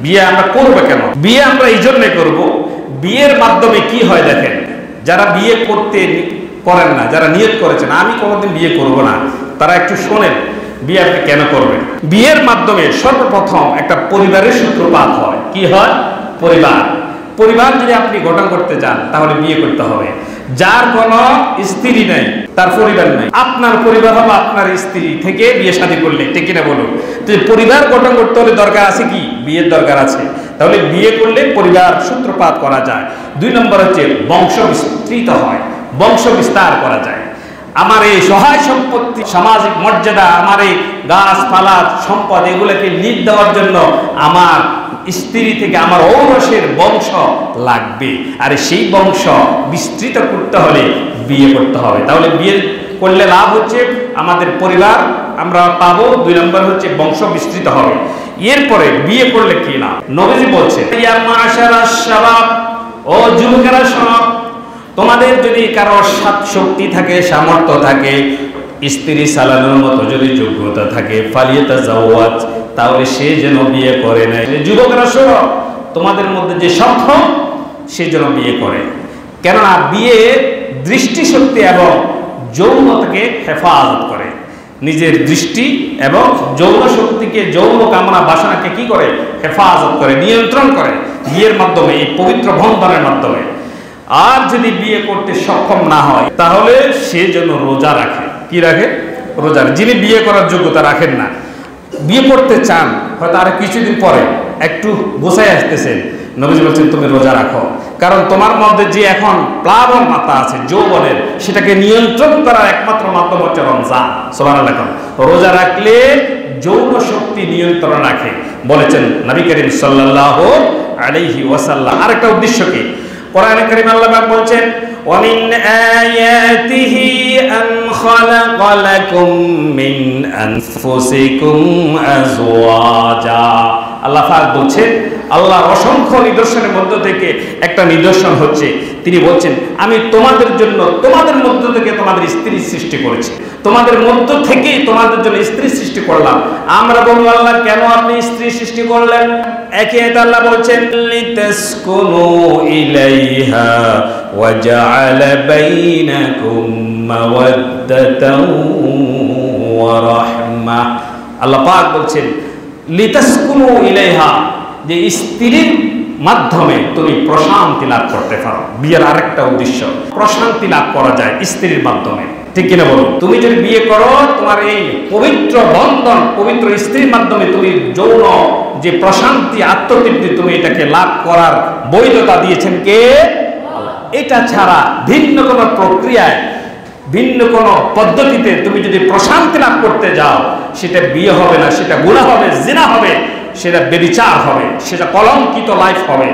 বিয়ে আমরা করব কেন? বিয়ে আমরা এই জন্য করব, বিয়ের মাধ্যমে কি হয় দেখেন, যারা বিয়ে করতে করেন না, যারা নিয়ত করেছেন আমি কোনোদিন বিয়ে করব না, তারা একটু শোনেন বিয়ে আপনি কেন করবেন। বিয়ের মাধ্যমে সর্বপ্রথম একটা পরিবারের সূত্রপাত হয়। কি হয়? পরিবার যদি আপনি গঠন করতে চান তাহলে বিয়ে করতে হবে। যার কোনো স্ত্রী নাই, তার পরিবার নাই, আপনার পরিবার হবে আপনার স্ত্রী থেকে বিয়ে শাদী করলে, ঠিক কিনা বলুন? তো পরিবার গঠন করতে হলে দরকার আছে কি? বিয়ের দরকার আছে। তাহলে বিয়ে করলে পরিবার সূত্রপাত করা যায়। 2 নম্বর হচ্ছে বংশ বিস্তৃত হয়, বংশ বিস্তার করা যায়। আমার এই সহায় সম্পত্তি, সামাজিক মর্যাদা, আমার এই গাছপালা সম্পদ, এগুলোকে লিড দেওয়ার জন্য আমার স্ত্রী থেকে আমার ঔরসের বংশ লাগবে, আর সেই বংশ বিস্তৃত করতে হলে বিয়ে করতে হবে। তাহলে বিয়ে করলে লাভ হচ্ছে আমাদের পরিবার আমরা পাবো, 2 নম্বর হচ্ছে বংশ বিস্তৃত হবে। এরপরে বিয়ে করলে কি লাভ? নবীজি বলছেন, ইয়া মাশারাশ শাবাব, ও যুবকেরা শোনো, তোমাদের যদি কারো শক্তি থাকে, সামর্থ্য থাকে, স্ত্রী চালানোর মতো যদি যোগ্যতা থাকে, ফালিয়াতাজাওয়াজ, তাহলে সে যেন বিয়ে করে নেয়। যুবকরা শোনো, তোমাদের মধ্যে যে সক্ষম সে যেন বিয়ে করে। কেননা বিয়ে দৃষ্টিশক্তি এবং যৌনতাকে হেফাজত করে। নিজের দৃষ্টি এবং যৌন শক্তিকে, যৌন কামনা বাসনাকে কি করে? হেফাজত করে, নিয়ন্ত্রণ করে বিয়ের মাধ্যমে, এই পবিত্র বন্ধনের মাধ্যমে। আর যদি বিয়ে করতে সক্ষম না হয় তাহলে সে যেন রোজা রাখে। কি রাখে? রোজা। যিনি বিয়ে করার যোগ্যতা রাখেন না, বিয়ে করতে চান, হয়তো আর কিছুদিন পরে একটু গোছায় আসতেছেন, নবীজি বলছেন তুমি রোজা রাখো। কারণ তোমার মধ্যে যে এখন প্লাবন মাতা আছে যৌবনের, সেটাকে নিয়ন্ত্রণ করার একমাত্র মাধ্যম হচ্ছে রমজান। সুবহানাল্লাহ। রোজা রাখলে যৌন শক্তি নিয়ন্ত্রণ রাখে বলেছেন নবী করিম সাল্লাল্লাহু আলাইহি ওয়াসাল্লাম। আরেকটা উদ্দেশ্য কি? কোরআনে কারীম আল্লাহ পাক বলছেন, ওয়া মিন আয়াতিহি আন খালাকা লাকুম মিন আনফুসিকুম আজওয়াজা। আল্লাহ পাক বলছেন, আল্লাহর অসংখ্য নিদর্শনের মধ্য থেকে একটা নিদর্শন হচ্ছে, তিনি বলছেন আমি তোমাদের জন্য, তোমাদের মধ্য থেকে তোমাদের স্ত্রী সৃষ্টি করেছি, তোমাদের মধ্য থেকেই তোমাদের জন্য স্ত্রী সৃষ্টি করলাম। আমরা বলবো আল্লাহ কেন আপনি স্ত্রী সৃষ্টি করলেন? একে আল্লাহ বলছেন, লিতাসকুনু ইলাইহা ওয়া জাআলা বাইনাকুম মাওয়াদ্দাতাও ওয়া রাহমাহ। আল্লাহ পাক বলছেন লিতাসকুনু ইলাইহা, যে স্ত্রীর মাধ্যমে তুমি প্রশান্তি লাভ করতে পারো। বিয়ের আরেকটা উদ্দেশ্য, প্রশান্তি লাভ করা যায় স্ত্রীর মাধ্যমে, ঠিক কিনা বলুন? তুমি যদি বিয়ে করো, তোমার এই পবিত্র বন্ধন, পবিত্র স্ত্রীর মাধ্যমে তুমি যৌন যে প্রশান্তি, আত্মতৃপ্তি, তুমি এটাকে লাভ করার বৈধতা দিয়েছেন কে? আল্লাহ। এটা ছাড়া ভিন্ন কোনো প্রক্রিয়ায়, ভিন্ন কোনো পদ্ধতিতে তুমি যদি প্রশান্তি লাভ করতে যাও, সেটা বিয়ে হবে না, সেটা গুনাহ হবে, জিনা হবে, সেটা ব্যভিচার হবে, সেটা কলঙ্কিত লাইফ হবে।